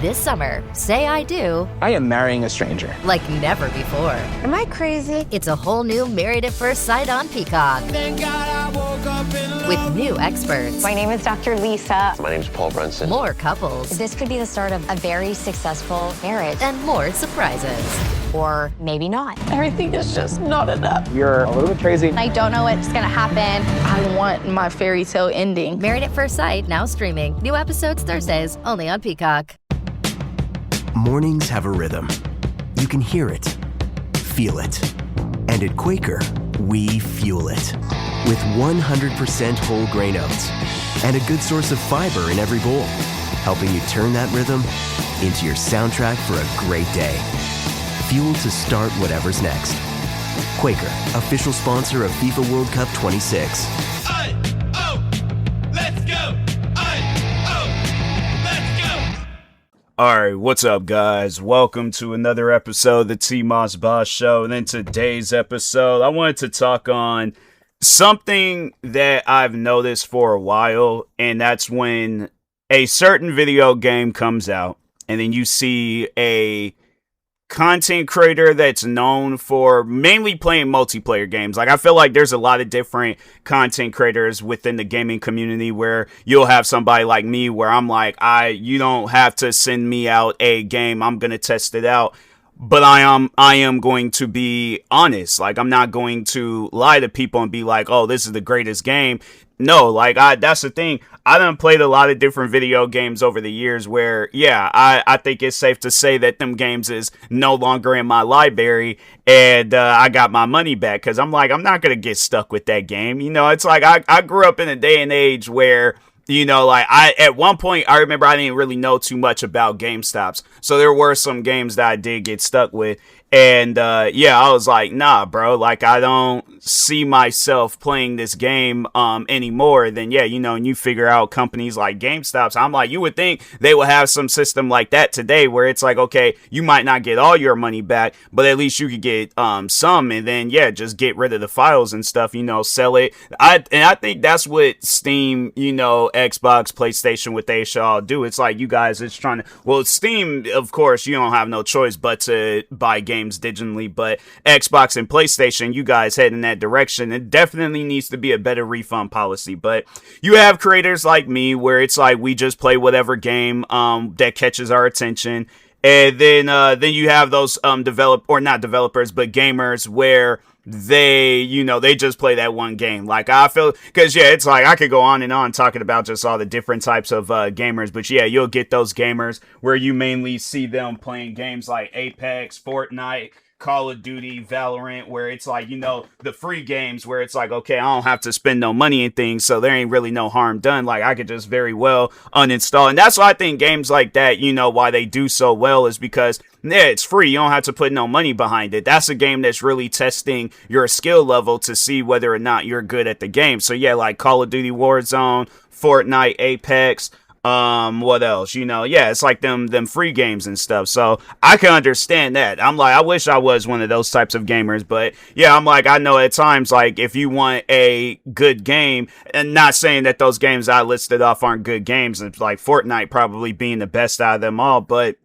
This summer, say I do. I am marrying a stranger. Like never before. Am I crazy? It's a whole new Married at First Sight on Peacock. Thank God I woke up in love. With new experts. My name is Dr. Lisa. My name is Paul Brunson. More couples. This could be the start of a very successful marriage. And more surprises. Or maybe not. Everything is just not enough. You're a little bit crazy. I don't know what's gonna happen. I want my fairy tale ending. Married at First Sight, now streaming. New episodes Thursdays, only on Peacock. Mornings have a rhythm. You can hear it, feel it. And at Quaker, we fuel it. With 100% whole grain oats and a good source of fiber in every bowl, helping you turn that rhythm into your soundtrack for a great day. Fuel to start whatever's next. Quaker, official sponsor of FIFA World Cup 26. Alright, what's up guys? Welcome to another episode of the TMossBoss Show. And in today's episode, I wanted to talk on something that I've noticed for a while, and that's when a certain video game comes out, and then you see a content creator that's known for mainly playing multiplayer games. Like, I feel like there's a lot of different content creators within the gaming community where you'll have somebody like me where I'm like, you don't have to send me out a game. I'm going to test it out. But I am going to be honest. Like, I'm not going to lie to people and be like, oh, this is the greatest game. No, like, that's the thing. I done played a lot of different video games over the years where, yeah, I think it's safe to say that them games is no longer in my library, and I got my money back, because I'm like, I'm not going to get stuck with that game. You know, it's like, I grew up in a day and age where, you know, like, at one point, I remember I didn't really know too much about GameStops, so there were some games that I did get stuck with, and, yeah, I was like, nah, bro, like, I don't see myself playing this game, anymore. Then, yeah, you know, and you figure out companies like GameStops, I'm like, you would think they would have some system like that today, where it's like, okay, you might not get all your money back, but at least you could get, some, and then, yeah, just get rid of the files and stuff, you know, sell it. I think that's what Steam, you know, Xbox, PlayStation, what they should all do. It's like, you guys, it's trying to, well, Steam, of course, you don't have no choice but to buy games digitally, but Xbox and PlayStation, you guys head in that direction. It definitely needs to be a better refund policy. But you have creators like me where it's like, we just play whatever game that catches our attention, and then you have those not developers, but gamers where they, you know, they just play that one game. Like, I feel, because, yeah, it's like, I could go on and on talking about just all the different types of gamers, but yeah, you'll get those gamers where you mainly see them playing games like Apex, Fortnite, Call of Duty, Valorant, where it's like, you know, the free games where it's like, okay, I don't have to spend no money and things, so there ain't really no harm done. Like, I could just very well uninstall. And that's why I think games like that, you know, why they do so well is because, yeah, it's free. You don't have to put no money behind it. That's a game that's really testing your skill level to see whether or not you're good at the game. So, yeah, like Call of Duty Warzone, Fortnite, Apex, what else? You know, yeah, it's like them free games and stuff. So I can understand that. I'm like, I wish I was one of those types of gamers, but yeah, I'm like, I know at times, like, if you want a good game, and not saying that those games I listed off aren't good games, and like Fortnite probably being the best out of them all, but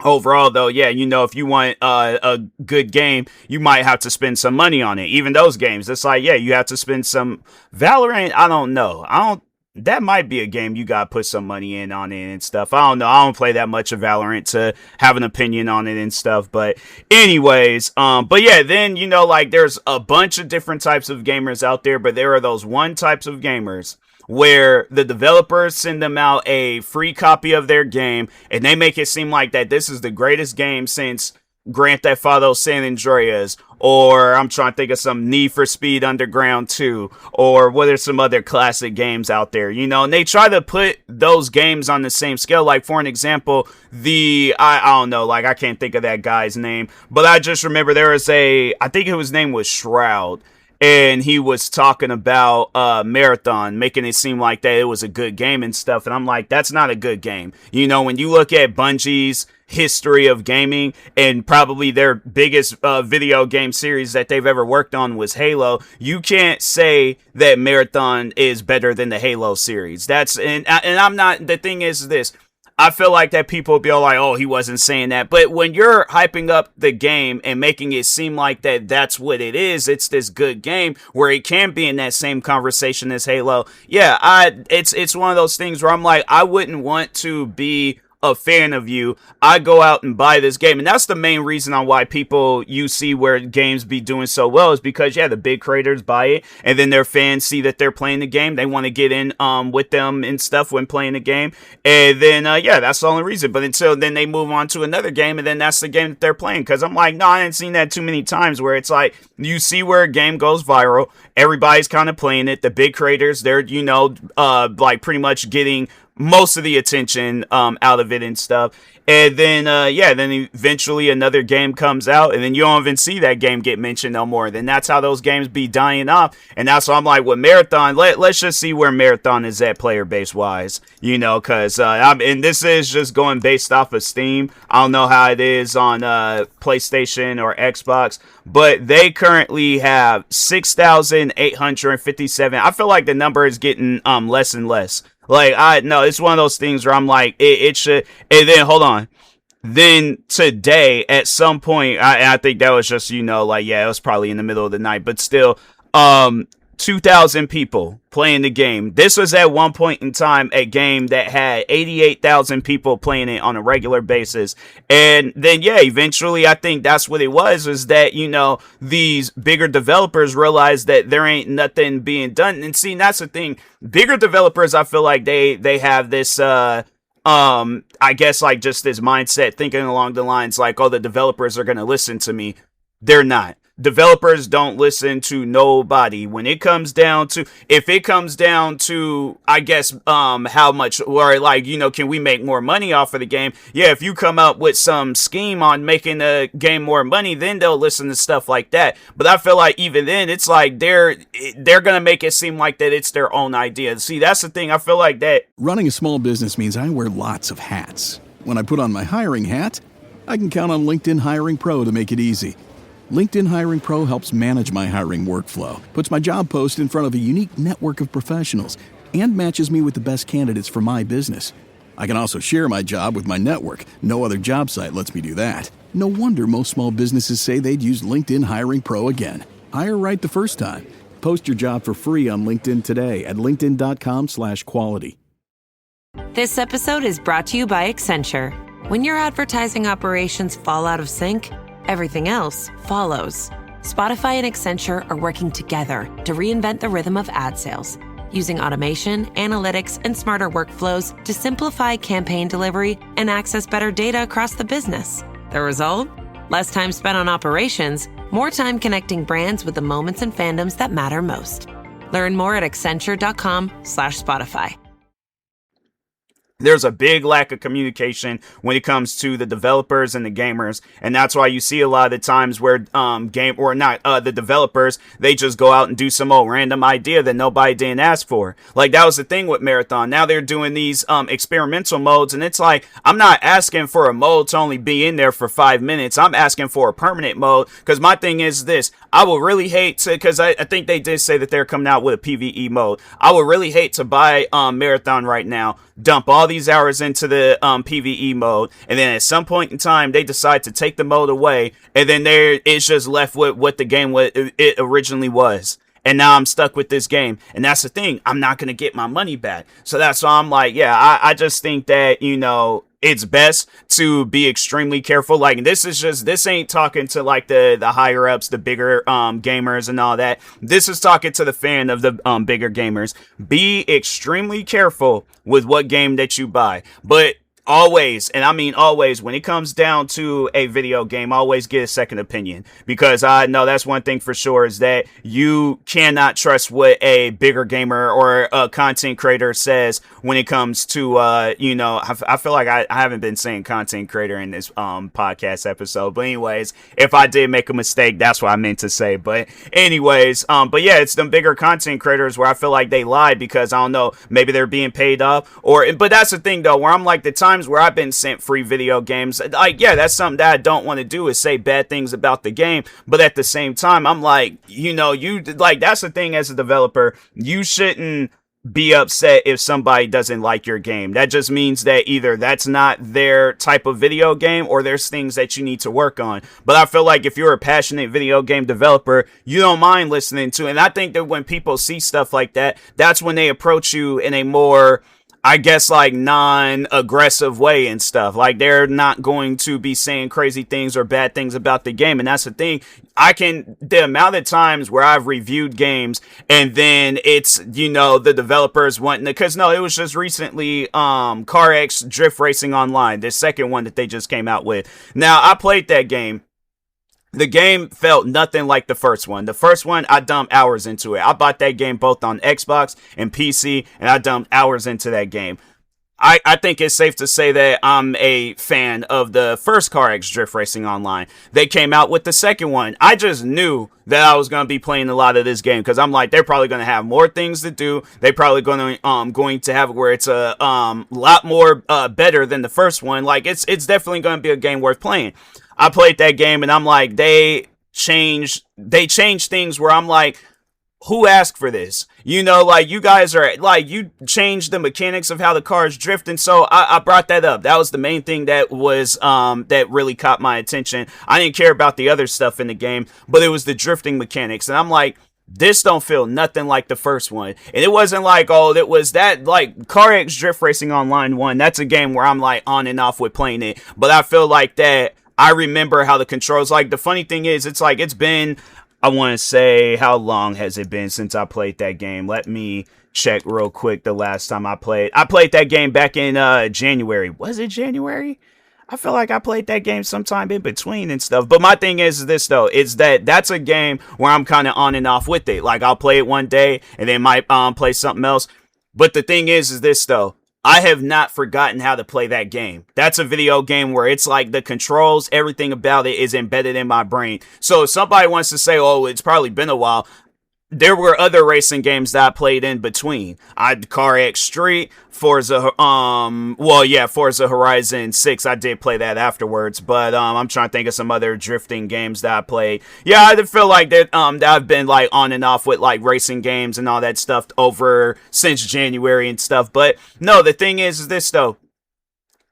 overall, though, yeah, you know, if you want a good game, you might have to spend some money on it. Even those games, it's like, yeah, you have to spend some. Valorant, I don't know. That might be a game you gotta put some money in on it and stuff. I don't know. I don't play that much of Valorant to have an opinion on it and stuff. But anyways, but yeah, then, you know, like, there's a bunch of different types of gamers out there, but there are those one types of gamers where the developers send them out a free copy of their game, and they make it seem like that this is the greatest game since Grand Theft Auto San Andreas, or I'm trying to think of some Need for Speed Underground 2, or what are some other classic games out there, you know, and they try to put those games on the same scale. Like, for an example, I don't know, like, I can't think of that guy's name, but I just remember there was I think his name was Shroud, and he was talking about Marathon, making it seem like that it was a good game and stuff, and I'm like, that's not a good game. You know, when you look at Bungie's history of gaming, and probably their biggest video game series that they've ever worked on was Halo, you can't say that Marathon is better than the Halo series. And I'm not, the thing is this, I feel like that people will be all like, oh, he wasn't saying that. But when you're hyping up the game and making it seem like that's what it is, it's this good game where it can be in that same conversation as Halo. Yeah, it's one of those things where I'm like, I wouldn't want to be a fan of you. I go out and buy this game, and that's the main reason on why people you see where games be doing so well is because the big creators buy it, and then their fans see that they're playing the game. They want to get in with them and stuff when playing the game, and then that's the only reason. But until then, they move on to another game, and then that's the game that they're playing. Because I'm like, no, I ain't seen that too many times where it's like you see where a game goes viral, everybody's kind of playing it. The big creators, they're like pretty much getting most of the attention out of it and stuff, and then then eventually another game comes out, and then you don't even see that game get mentioned no more. Then that's how those games be dying off, and that's why I'm like, with Marathon, let's just see where Marathon is at player base wise, because and this is just going based off of Steam. I don't know how it is on PlayStation or Xbox, but they currently have 6,857. I feel like the number is getting less and less. Like, it's one of those things where I'm like, it should, and then, hold on. Then today, at some point, I think that was just, it was probably in the middle of the night, but still, 2,000 people playing the game. This was at one point in time a game that had 88,000 people playing it on a regular basis. And then, eventually I think that's what it was that, these bigger developers realized that there ain't nothing being done. And see, that's the thing. Bigger developers, I feel like they have this, I guess like just this mindset thinking along the lines like, oh, the developers are going to listen to me. They're not. Developers don't listen to nobody. When it comes down to, I guess, how much, or like, can we make more money off of the game? Yeah, if you come up with some scheme on making the game more money, then they'll listen to stuff like that. But I feel like even then, it's like they're gonna make it seem like that it's their own idea. See, that's the thing. I feel like that running a small business means I wear lots of hats. When I put on my hiring hat, I can count on LinkedIn Hiring Pro to make it easy. LinkedIn Hiring Pro helps manage my hiring workflow, puts my job post in front of a unique network of professionals, and matches me with the best candidates for my business. I can also share my job with my network. No other job site lets me do that. No wonder most small businesses say they'd use LinkedIn Hiring Pro again. Hire right the first time. Post your job for free on LinkedIn today at linkedin.com/quality. This episode is brought to you by Accenture. When your advertising operations fall out of sync, everything else follows. Spotify and Accenture are working together to reinvent the rhythm of ad sales, using automation, analytics, and smarter workflows to simplify campaign delivery and access better data across the business. The result? Less time spent on operations, more time connecting brands with the moments and fandoms that matter most. Learn more at accenture.com/Spotify. There's a big lack of communication when it comes to the developers and the gamers, and that's why you see a lot of the times where the developers, they just go out and do some old random idea that nobody didn't ask for. Like, that was the thing with Marathon. Now they're doing these experimental modes, and it's like, I'm not asking for a mode to only be in there for 5 minutes. I'm asking for a permanent mode, because my thing is this. I would really hate to, because I think they did say that they're coming out with a PvE mode. I would really hate to buy Marathon right now, dump all these hours into the PvE mode, and then at some point in time they decide to take the mode away, and then it's just left with what the game it originally was. And now I'm stuck with this game, and that's the thing. I'm not gonna get my money back. So that's why I'm like, I just think that it's best to be extremely careful. Like, this ain't talking to like the higher ups, the bigger gamers and all that. This is talking to the fan of the bigger gamers. Be extremely careful with what game that you buy. But always, and I mean always, when it comes down to a video game, always get a second opinion, because I know that's one thing for sure, is that you cannot trust what a bigger gamer or a content creator says when it comes to I feel like I haven't been saying content creator in this podcast episode, but anyways, if I did make a mistake, that's what I meant to say. But anyways, it's them bigger content creators where I feel like they lied, because I don't know, maybe they're being paid off, but that's the thing though, where I'm like, the time where I've been sent free video games, like, that's something that I don't want to do, is say bad things about the game. But at the same time, I'm like, that's the thing, as a developer, you shouldn't be upset if somebody doesn't like your game. That just means that either that's not their type of video game or there's things that you need to work on. But I feel like if you're a passionate video game developer, you don't mind listening to it. And I think that when people see stuff like that, that's when they approach you in a more, I guess, like non-aggressive way and stuff. Like they're not going to be saying crazy things or bad things about the game. And that's the thing. The amount of times where I've reviewed games and then it's, the developers wanting to, cause no, it was just recently, CarX Drift Racing Online, the second one that they just came out with. Now I played that game. The game felt nothing like the first one. The first one, I dumped hours into it. I bought that game both on Xbox and PC, and I dumped hours into that game. I think it's safe to say that I'm a fan of the first CarX Drift Racing Online. They came out with the second one. I just knew that I was going to be playing a lot of this game because I'm like, they're probably going to have more things to do. They're probably going to have it where it's a lot more better than the first one. Like it's definitely going to be a game worth playing. I played that game and I'm like, they changed things where I'm like, who asked for this? Like you guys are like, you changed the mechanics of how the cars drift. And so I brought that up. That was the main thing that was, that really caught my attention. I didn't care about the other stuff in the game, but it was the drifting mechanics. And I'm like, this don't feel nothing like the first one. And it wasn't like, oh, it was that, like, CarX Drift Racing Online 1. That's a game where I'm like on and off with playing it. But I feel like that I remember how the controls, like, the funny thing is, it's like, it's been, I want to say, how long has it been since I played that game? Let me check real quick the last time I played. I played that game back in January. Was it January? I feel like I played that game sometime in between and stuff. But my thing is this, though. It's that's a game where I'm kind of on and off with it. Like, I'll play it one day and then might play something else. But the thing is this, though. I have not forgotten how to play that game. That's a video game where it's like the controls, everything about it is embedded in my brain. So if somebody wants to say, oh, it's probably been a while, there were other racing games that I played in between. I CarX Street, Forza Horizon 6. I did play that afterwards, but I'm trying to think of some other drifting games that I played. Yeah, I feel like that that I've been like on and off with like racing games and all that stuff over since January and stuff. But no, the thing is this though.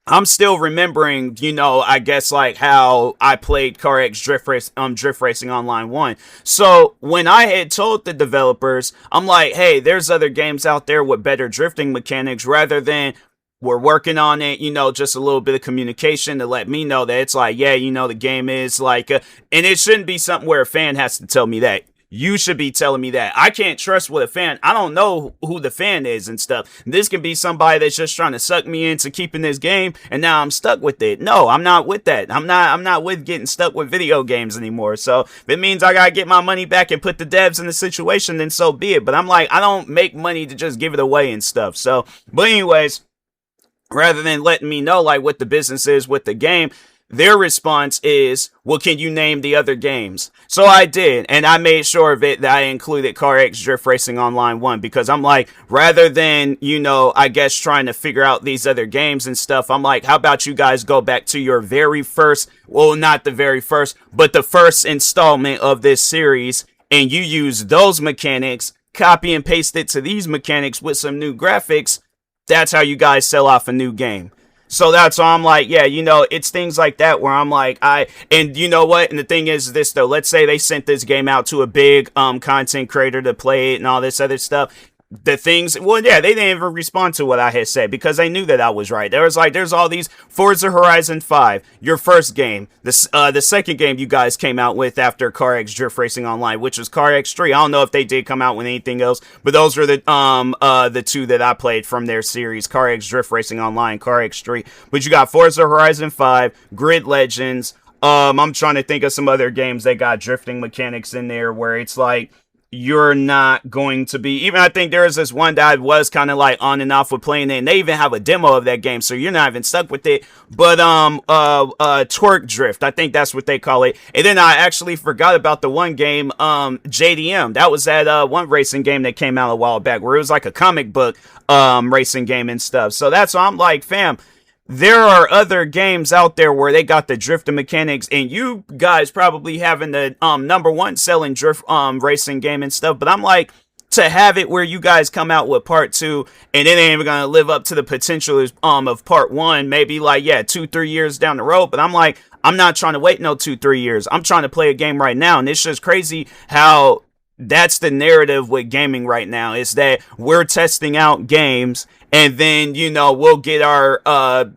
I'm still remembering, I guess like how I played CarX Drift Racing Online 1. So when I had told the developers, I'm like, hey, there's other games out there with better drifting mechanics rather than we're working on it, just a little bit of communication to let me know that it's like, yeah, the game is like, and it shouldn't be something where a fan has to tell me that. You should be telling me that. I can't trust what a fan, I don't know who the fan is and stuff. This can be somebody that's just trying to suck me into keeping this game and now I'm stuck with it. No, I'm not with that. I'm not with getting stuck with video games anymore. So if it means I gotta get my money back and put the devs in the situation, then so be it. But I'm like, I don't make money to just give it away and stuff. So, but anyways, rather than letting me know like what the business is with the game, their response is, well, can you name the other games? So I did, and I made sure of it that I included CarX Drift Racing Online 1, because I'm like, rather than, I guess trying to figure out these other games and stuff, I'm like, how about you guys go back to your very first, well, not the very first, but the first installment of this series, and you use those mechanics, copy and paste it to these mechanics with some new graphics. That's how you guys sell off a new game. So that's why I'm like, yeah, it's things like that where I'm like, and you know what? And the thing is this, though, let's say they sent this game out to a big content creator to play it and all this other stuff. The things, well, yeah, they didn't even respond to what I had said because they knew that I was right. There was like, there's all these Forza Horizon 5, your first game, the second game you guys came out with after CarX Drift Racing Online, which was CarX 3. I don't know if they did come out with anything else, but those were the two that I played from their series, CarX Drift Racing Online, CarX 3. But you got Forza Horizon 5, Grid Legends. I'm trying to think of some other games that got drifting mechanics in there where it's like, you're not going to be, even I think there was this one that I was kind of like on and off with playing it, and they even have a demo of that game, so you're not even stuck with it. But Twerk Drift, I think that's what they call it. And then I actually forgot about the one game, JDM. That was that one racing game that came out a while back where it was like a comic book racing game and stuff. So that's why I'm like, fam, there are other games out there where they got the drifting mechanics, and you guys probably having the number one selling drift racing game and stuff. But I'm like, to have it where you guys come out with part 2 and it ain't even gonna live up to the potential of part 1, maybe like 2-3 years down the road. But I'm like, I'm not trying to wait no 2-3 years. I'm trying to play a game right now. And it's just crazy how that's the narrative with gaming right now, is that we're testing out games and then, we'll get our,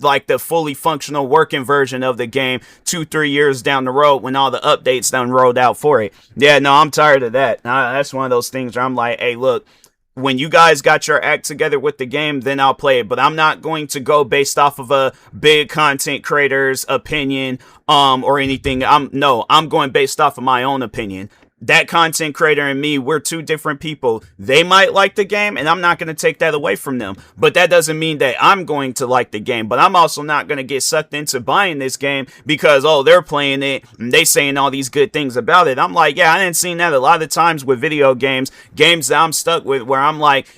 like the fully functional working version of the game 2-3 years down the road when all the updates done rolled out for it. Yeah, no, I'm tired of that. That's one of those things where I'm like, hey, look, when you guys got your act together with the game, then I'll play it. But I'm not going to go based off of a big content creator's opinion, or anything. I'm going based off of my own opinion. That content creator and me, we're two different people. They might like the game, and I'm not going to take that away from them. But that doesn't mean that I'm going to like the game. But I'm also not going to get sucked into buying this game because, they're playing it and they saying all these good things about it. I'm like, I didn't see that a lot of times with video games that I'm stuck with, where I'm like,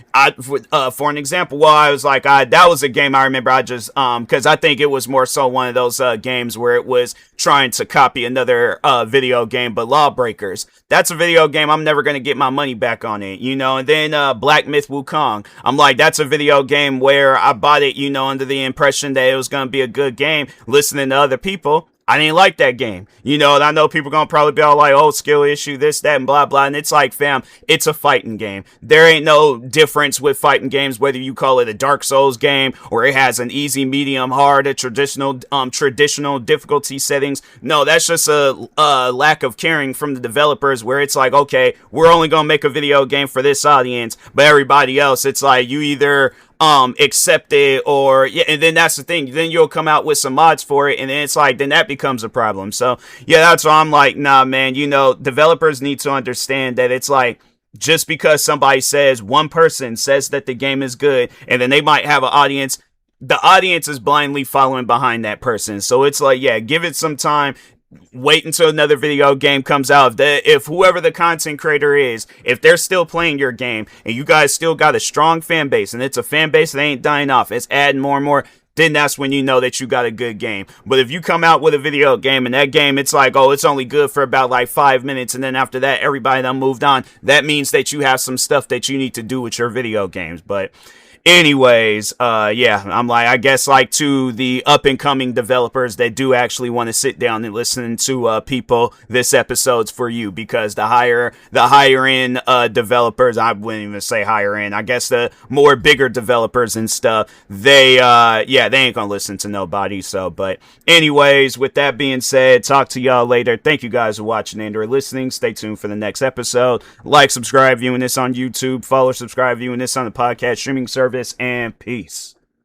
for an example, I was like, that was a game I remember I just, because I think it was more so one of those games where it was trying to copy another video game, but Lawbreakers. That's a video game I'm never going to get my money back on it, and then Black Myth Wukong. I'm like, that's a video game where I bought it, under the impression that it was going to be a good game, listening to other people. I didn't like that game, and I know people gonna probably be all like, skill issue, this, that, and blah, blah, and it's like, fam, it's a fighting game. There ain't no difference with fighting games, whether you call it a Dark Souls game, or it has an easy, medium, hard, a traditional difficulty settings. No, that's just a lack of caring from the developers, where it's like, okay, we're only gonna make a video game for this audience, but everybody else, it's like, you either accept it or and then that's the thing, then you'll come out with some mods for it, and then it's like, then that becomes a problem. So that's why I'm like, nah, man, developers need to understand that it's like, just because one person says that the game is good, and then they might have an audience, the audience is blindly following behind that person. So it's like, give it some time. Wait until another video game comes out. If whoever the content creator is, if they're still playing your game and you guys still got a strong fan base, and it's a fan base that ain't dying off, it's adding more and more, then that's when you know that you got a good game. But if you come out with a video game and that game, it's like, it's only good for about like 5 minutes, and then after that everybody done moved on, that means that you have some stuff that you need to do with your video games. But anyways, I'm like, I guess, like, to the up and coming developers that do actually want to sit down and listen to people, this episode's for you, because the higher end developers, I wouldn't even say higher end, I guess the more bigger developers and stuff, they ain't gonna listen to nobody. So, but anyways, with that being said, talk to y'all later. Thank you guys for watching and or listening. Stay tuned for the next episode. Like, subscribe, viewing this on YouTube. Follow, subscribe, viewing this on the podcast streaming service. And peace.